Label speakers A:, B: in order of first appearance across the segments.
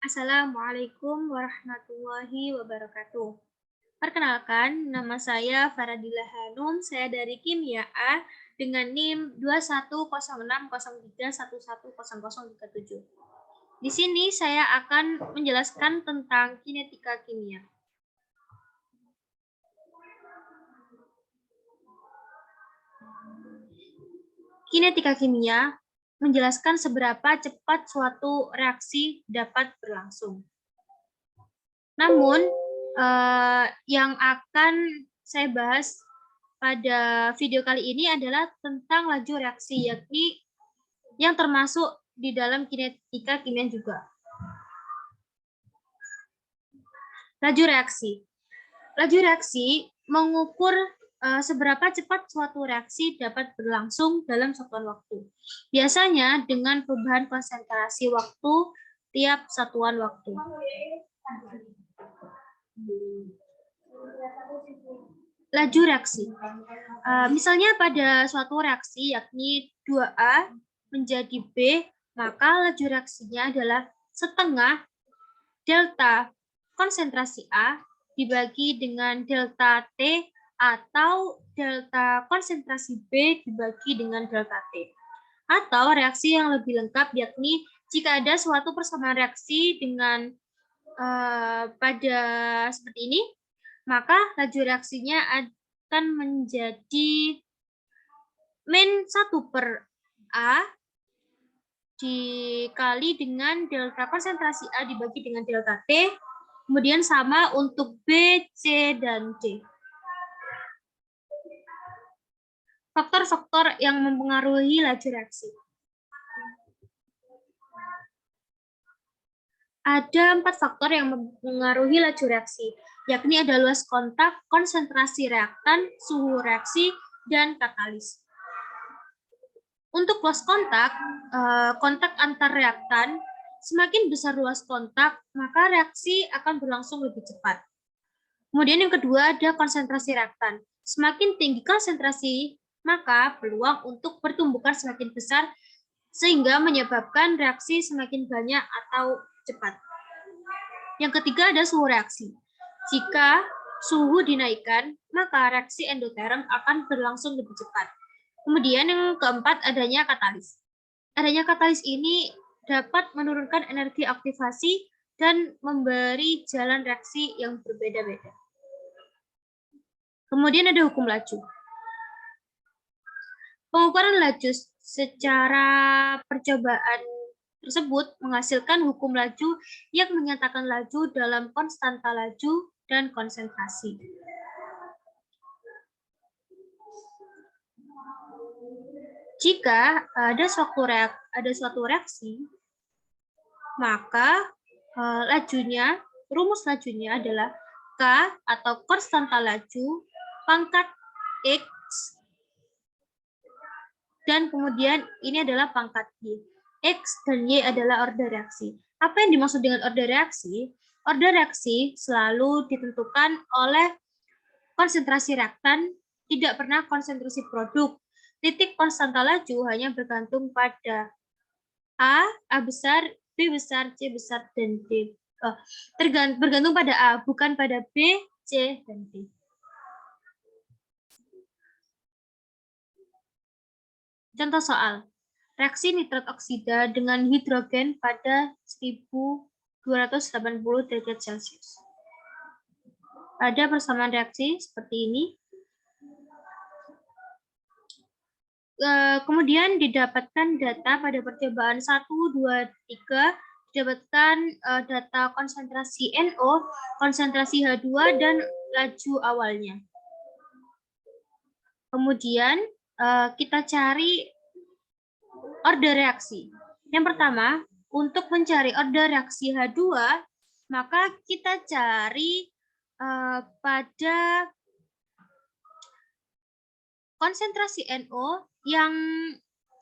A: Assalamualaikum warahmatullahi wabarakatuh. Perkenalkan, nama saya Faradila Hanum, saya dari Kimia A dengan NIM 210603110037. Di sini saya akan menjelaskan tentang kinetika kimia. Kinetika kimia menjelaskan seberapa cepat suatu reaksi dapat berlangsung. Namun, yang akan saya bahas pada video kali ini adalah tentang laju reaksi, yakni yang termasuk di dalam kinetika kimia juga. Laju reaksi. Laju reaksi mengukur seberapa cepat suatu reaksi dapat berlangsung dalam satuan waktu. Biasanya dengan perubahan konsentrasi waktu tiap satuan waktu. Laju reaksi. Misalnya pada suatu reaksi yakni 2A menjadi B, maka laju reaksinya adalah setengah delta konsentrasi A dibagi dengan delta T atau delta konsentrasi B dibagi dengan delta T. Atau reaksi yang lebih lengkap yakni jika ada suatu persamaan reaksi dengan pada seperti ini, maka laju reaksinya akan menjadi min 1/A dikali dengan delta konsentrasi A dibagi dengan delta T, kemudian sama untuk B, C, dan D. Faktor-faktor yang mempengaruhi laju reaksi. Ada 4 faktor yang mempengaruhi laju reaksi, yakni ada luas kontak, konsentrasi reaktan, suhu reaksi, dan katalis. Untuk luas kontak, kontak antar reaktan, semakin besar luas kontak, maka reaksi akan berlangsung lebih cepat. Kemudian yang kedua ada konsentrasi reaktan. Semakin tinggi konsentrasi, maka peluang untuk pertumbukan semakin besar, sehingga menyebabkan reaksi semakin banyak atau cepat. Yang ketiga ada suhu reaksi. Jika suhu dinaikkan, maka reaksi endoterm akan berlangsung lebih cepat. Kemudian yang keempat adanya katalis. Adanya katalis ini dapat menurunkan energi aktivasi dan memberi jalan reaksi yang berbeda-beda. Kemudian ada hukum laju. Pengukuran laju secara percobaan tersebut menghasilkan hukum laju yang menyatakan laju dalam konstanta laju dan konsentrasi. Jika ada suatu reaksi, maka rumus lajunya adalah K atau konstanta laju pangkat X, dan kemudian ini adalah pangkat Y. X dan Y adalah order reaksi. Apa yang dimaksud dengan order reaksi? Order reaksi selalu ditentukan oleh konsentrasi reaktan, tidak pernah konsentrasi produk. Titik konstanta laju hanya bergantung pada A besar, B besar, C besar, dan D. Bergantung pada A, bukan pada B, C, dan D. Contoh soal. Reaksi nitrat oksida dengan hidrogen pada 1280 derajat Celcius. Ada persamaan reaksi seperti ini. Kemudian didapatkan data pada percobaan 1, 2, 3, didapatkan data konsentrasi NO, konsentrasi H2, dan laju awalnya. Kemudian kita cari order reaksi. Yang pertama, untuk mencari order reaksi H2, maka kita cari pada konsentrasi NO yang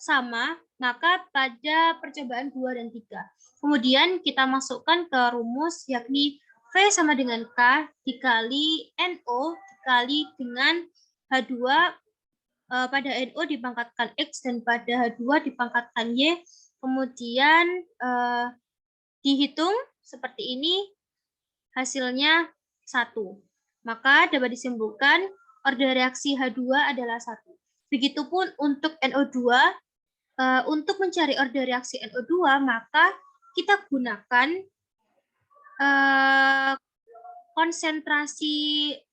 A: sama, maka pada percobaan 2 dan 3. Kemudian kita masukkan ke rumus, yakni V sama dengan K dikali NO dikali dengan H2, pada NO dipangkatkan X dan pada H2 dipangkatkan Y. Kemudian dihitung seperti ini, hasilnya 1. Maka dapat disimpulkan order reaksi H2 adalah 1. Begitupun untuk NO2, untuk mencari order reaksi NO2, maka kita gunakan konsentrasi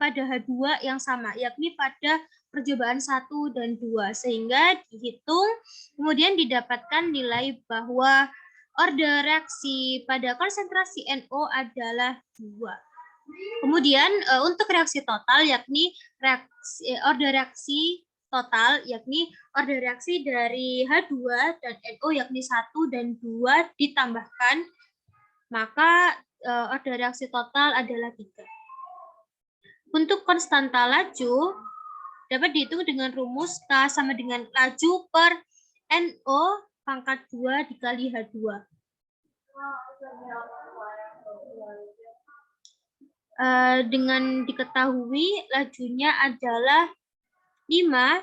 A: pada H2 yang sama, yakni pada percobaan 1 dan 2, sehingga dihitung, kemudian didapatkan nilai bahwa order reaksi pada konsentrasi NO adalah 2. Kemudian untuk reaksi total, yakni order reaksi total, yakni order reaksi dari H2 dan NO, yakni 1 dan 2 ditambahkan, maka order reaksi total adalah 3. Untuk konstanta laju dapat dihitung dengan rumus K sama dengan laju per NO pangkat 2 dikali H2. Dengan diketahui lajunya adalah 5,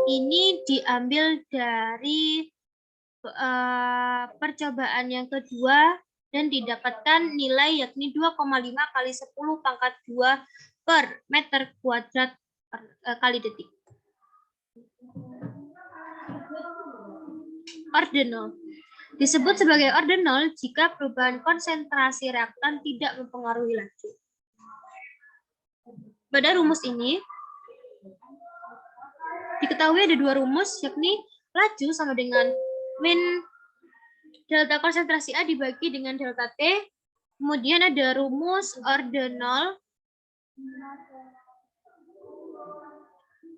A: ini diambil dari percobaan yang kedua dan didapatkan nilai yakni 2,5 kali 10 pangkat 2 per meter kuadrat kali detik. Ordinal. Disebut sebagai ordinal jika perubahan konsentrasi reaktan tidak mempengaruhi laju. Pada rumus ini, diketahui ada 2 rumus, yakni laju sama dengan min delta konsentrasi A dibagi dengan delta T. Kemudian ada rumus ordinal,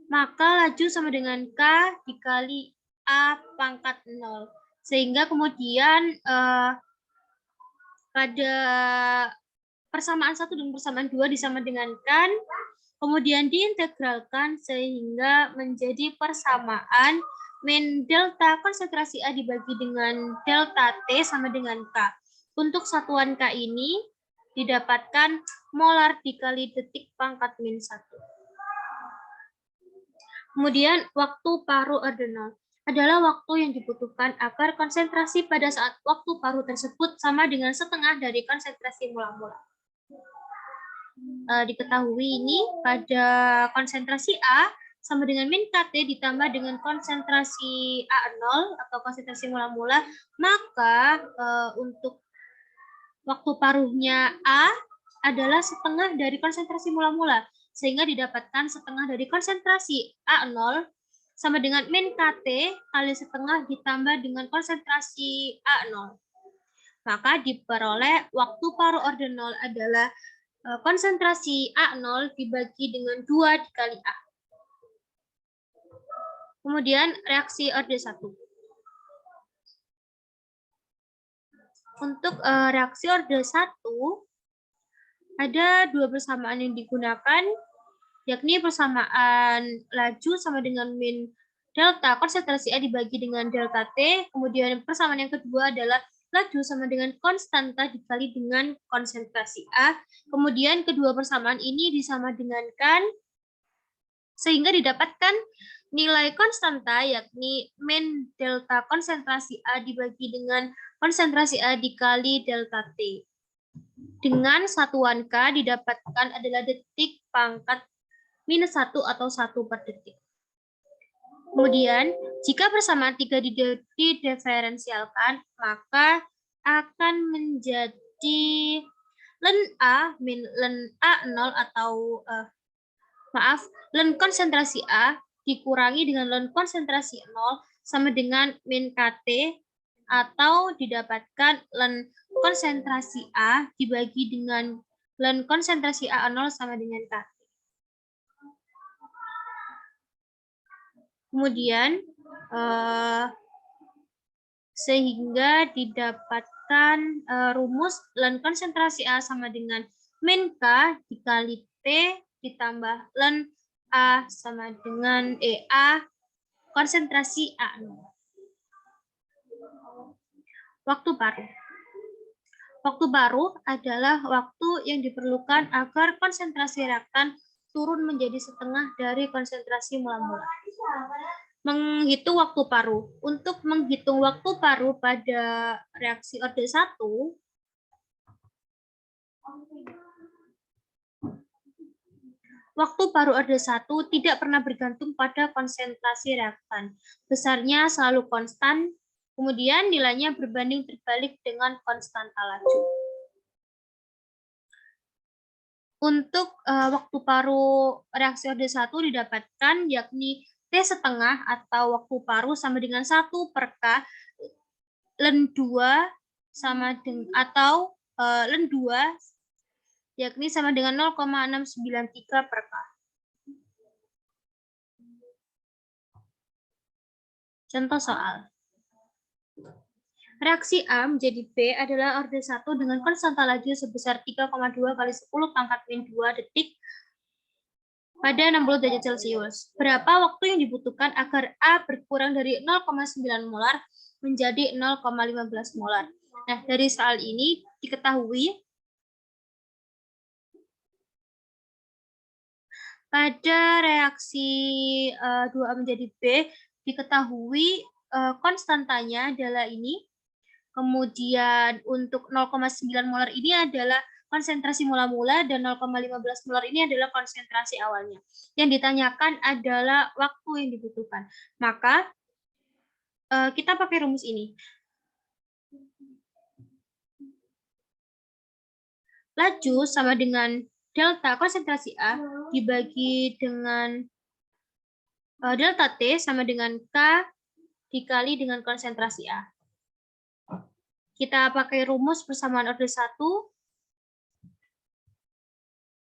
A: maka laju sama dengan K dikali A pangkat 0. Sehingga kemudian pada persamaan 1 dan persamaan 2 disama dengankan, kemudian diintegralkan sehingga menjadi persamaan min delta konsentrasi A dibagi dengan delta T sama dengan K. Untuk satuan K ini didapatkan molar dikali detik pangkat min 1. Kemudian waktu paruh ordinal adalah waktu yang dibutuhkan agar konsentrasi pada saat waktu paruh tersebut sama dengan setengah dari konsentrasi mula-mula. Diketahui ini pada konsentrasi A sama dengan min KT ditambah dengan konsentrasi A0 atau konsentrasi mula-mula, maka untuk waktu paruhnya A adalah setengah dari konsentrasi mula-mula, sehingga didapatkan setengah dari konsentrasi A0 sama dengan min KT kali setengah ditambah dengan konsentrasi A0. Maka diperoleh waktu paruh ordinal adalah konsentrasi A0 dibagi dengan 2 dikali A. Kemudian reaksi orde 1. Untuk reaksi orde 1, ada 2 persamaan yang digunakan, yakni persamaan laju sama dengan min delta konsentrasi A dibagi dengan delta T. Kemudian persamaan yang kedua adalah laju sama dengan konstanta dikali dengan konsentrasi A. Kemudian kedua persamaan ini disama dengankan sehingga didapatkan nilai konstanta yakni min delta konsentrasi A dibagi dengan konsentrasi A dikali delta T. Dengan satuan K didapatkan adalah detik pangkat minus 1 atau 1 per detik. Kemudian, jika persamaan 3 didiferensialkan, maka akan menjadi ln A min ln A0 atau ln konsentrasi A dikurangi dengan ln konsentrasi 0 sama dengan min KT, atau didapatkan ln konsentrasi A dibagi dengan ln konsentrasi A0 sama dengan KT. Kemudian sehingga didapatkan rumus ln konsentrasi A sama dengan min K dikali T ditambah ln A sama dengan A konsentrasi A0. Waktu paruh. Waktu paruh adalah waktu yang diperlukan agar konsentrasi reaktan turun menjadi setengah dari konsentrasi mula-mula. Menghitung waktu paruh. Untuk menghitung waktu paruh pada reaksi orde 1, Waktu paruh orde 1 tidak pernah bergantung pada konsentrasi reaktan. Besarnya selalu konstan, kemudian nilainya berbanding terbalik dengan konstanta laju. Untuk waktu paruh reaksi orde 1 didapatkan yakni T setengah atau waktu paruh sama dengan 1 per K ln 2 sama dengan atau ln 2 yakni sama dengan 0,693 per K. Contoh soal. Reaksi A menjadi B adalah orde 1 dengan konstanta laju sebesar 3,2 kali 10 pangkat min 2 detik pada 60 derajat Celcius. Berapa waktu yang dibutuhkan agar A berkurang dari 0,9 molar menjadi 0,15 molar? Nah, dari soal ini diketahui pada reaksi 2A menjadi B diketahui konstantanya adalah ini. Kemudian untuk 0,9 molar ini adalah konsentrasi mula-mula dan 0,15 molar ini adalah konsentrasi awalnya. Yang ditanyakan adalah waktu yang dibutuhkan. Maka kita pakai rumus ini. Laju sama dengan delta konsentrasi A dibagi dengan delta T sama dengan K dikali dengan konsentrasi A. Kita pakai rumus persamaan orde 1.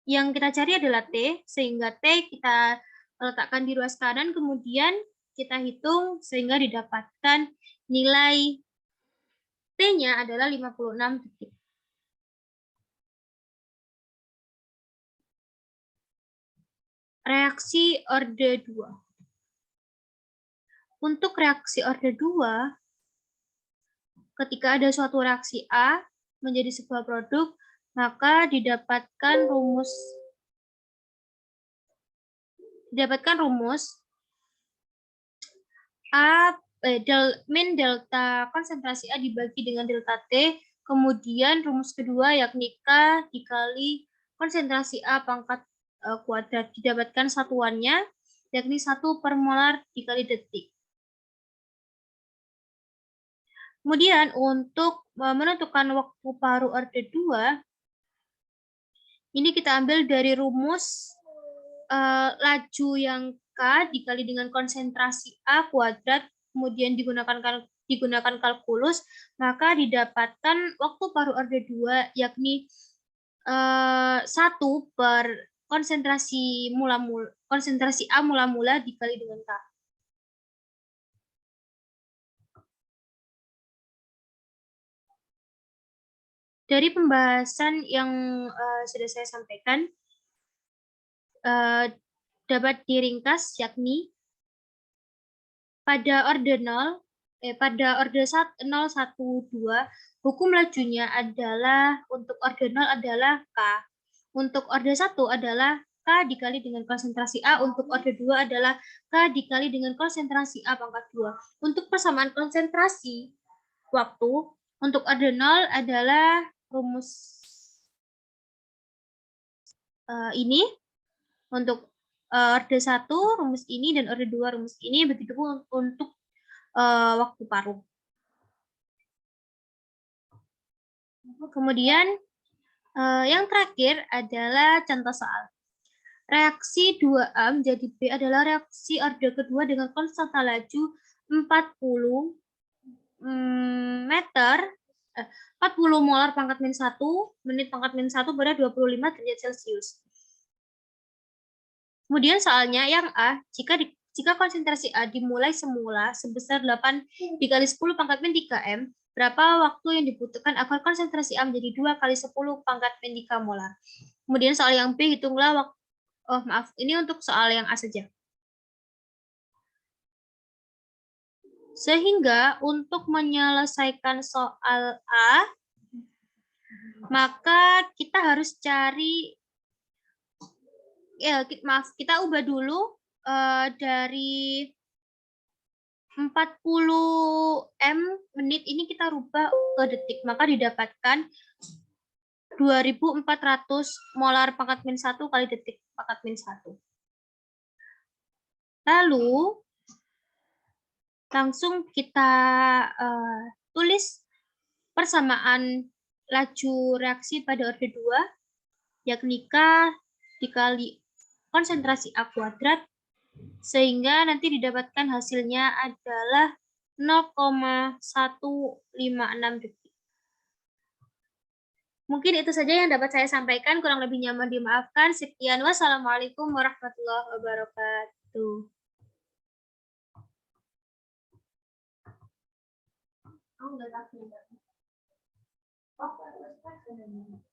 A: Yang kita cari adalah T, sehingga T kita letakkan di ruas kanan, kemudian kita hitung sehingga didapatkan nilai T-nya adalah 56 detik. Reaksi orde 2. Untuk reaksi orde 2, ketika ada suatu reaksi A menjadi sebuah produk, maka didapatkan rumus A min delta konsentrasi A dibagi dengan delta T, kemudian rumus kedua yakni K dikali konsentrasi A pangkat kuadrat, didapatkan satuannya yakni 1 per molar dikali detik. Kemudian untuk menentukan waktu paruh orde 2, ini kita ambil dari rumus laju yang K dikali dengan konsentrasi A kuadrat, kemudian digunakan kalkulus, maka didapatkan waktu paruh orde 2 yakni 1 per konsentrasi A mula-mula dikali dengan K. Dari pembahasan yang sudah saya sampaikan, dapat diringkas yakni pada orde 0, pada orde 0, 1, 2, hukum lajunya adalah untuk orde 0 adalah K. Untuk orde 1 adalah K dikali dengan konsentrasi A, untuk orde 2 adalah K dikali dengan konsentrasi A pangkat 2. Untuk persamaan konsentrasi waktu, untuk orde 0 adalah rumus ini, untuk orde 1 rumus ini dan orde 2 rumus ini, begitu pun untuk waktu paruh. Kemudian yang terakhir adalah contoh soal. Reaksi 2A menjadi B adalah reaksi orde kedua dengan konstanta laju 40 molar pangkat min 1 menit pangkat min 1 pada 25 derajat Celcius. Kemudian soalnya yang A, jika konsentrasi A dimulai semula sebesar 8 dikali 10 pangkat min 3 M, berapa waktu yang dibutuhkan agar konsentrasi A menjadi 2 kali 10 pangkat min 3 molar. Kemudian soal yang B, hitunglah waktu, ini untuk soal yang A saja. Sehingga untuk menyelesaikan soal A, maka kita harus cari, kita ubah dulu dari 40 M menit ini kita rubah ke detik, maka didapatkan 2400 molar pangkat min 1 kali detik pangkat min 1. Lalu, langsung kita tulis persamaan laju reaksi pada orde 2, yakni K dikali konsentrasi A kuadrat, sehingga nanti didapatkan hasilnya adalah 0,156 detik. Mungkin itu saja yang dapat saya sampaikan, kurang lebihnya mohon dimaafkan. Sekian, wassalamualaikum warahmatullahi wabarakatuh.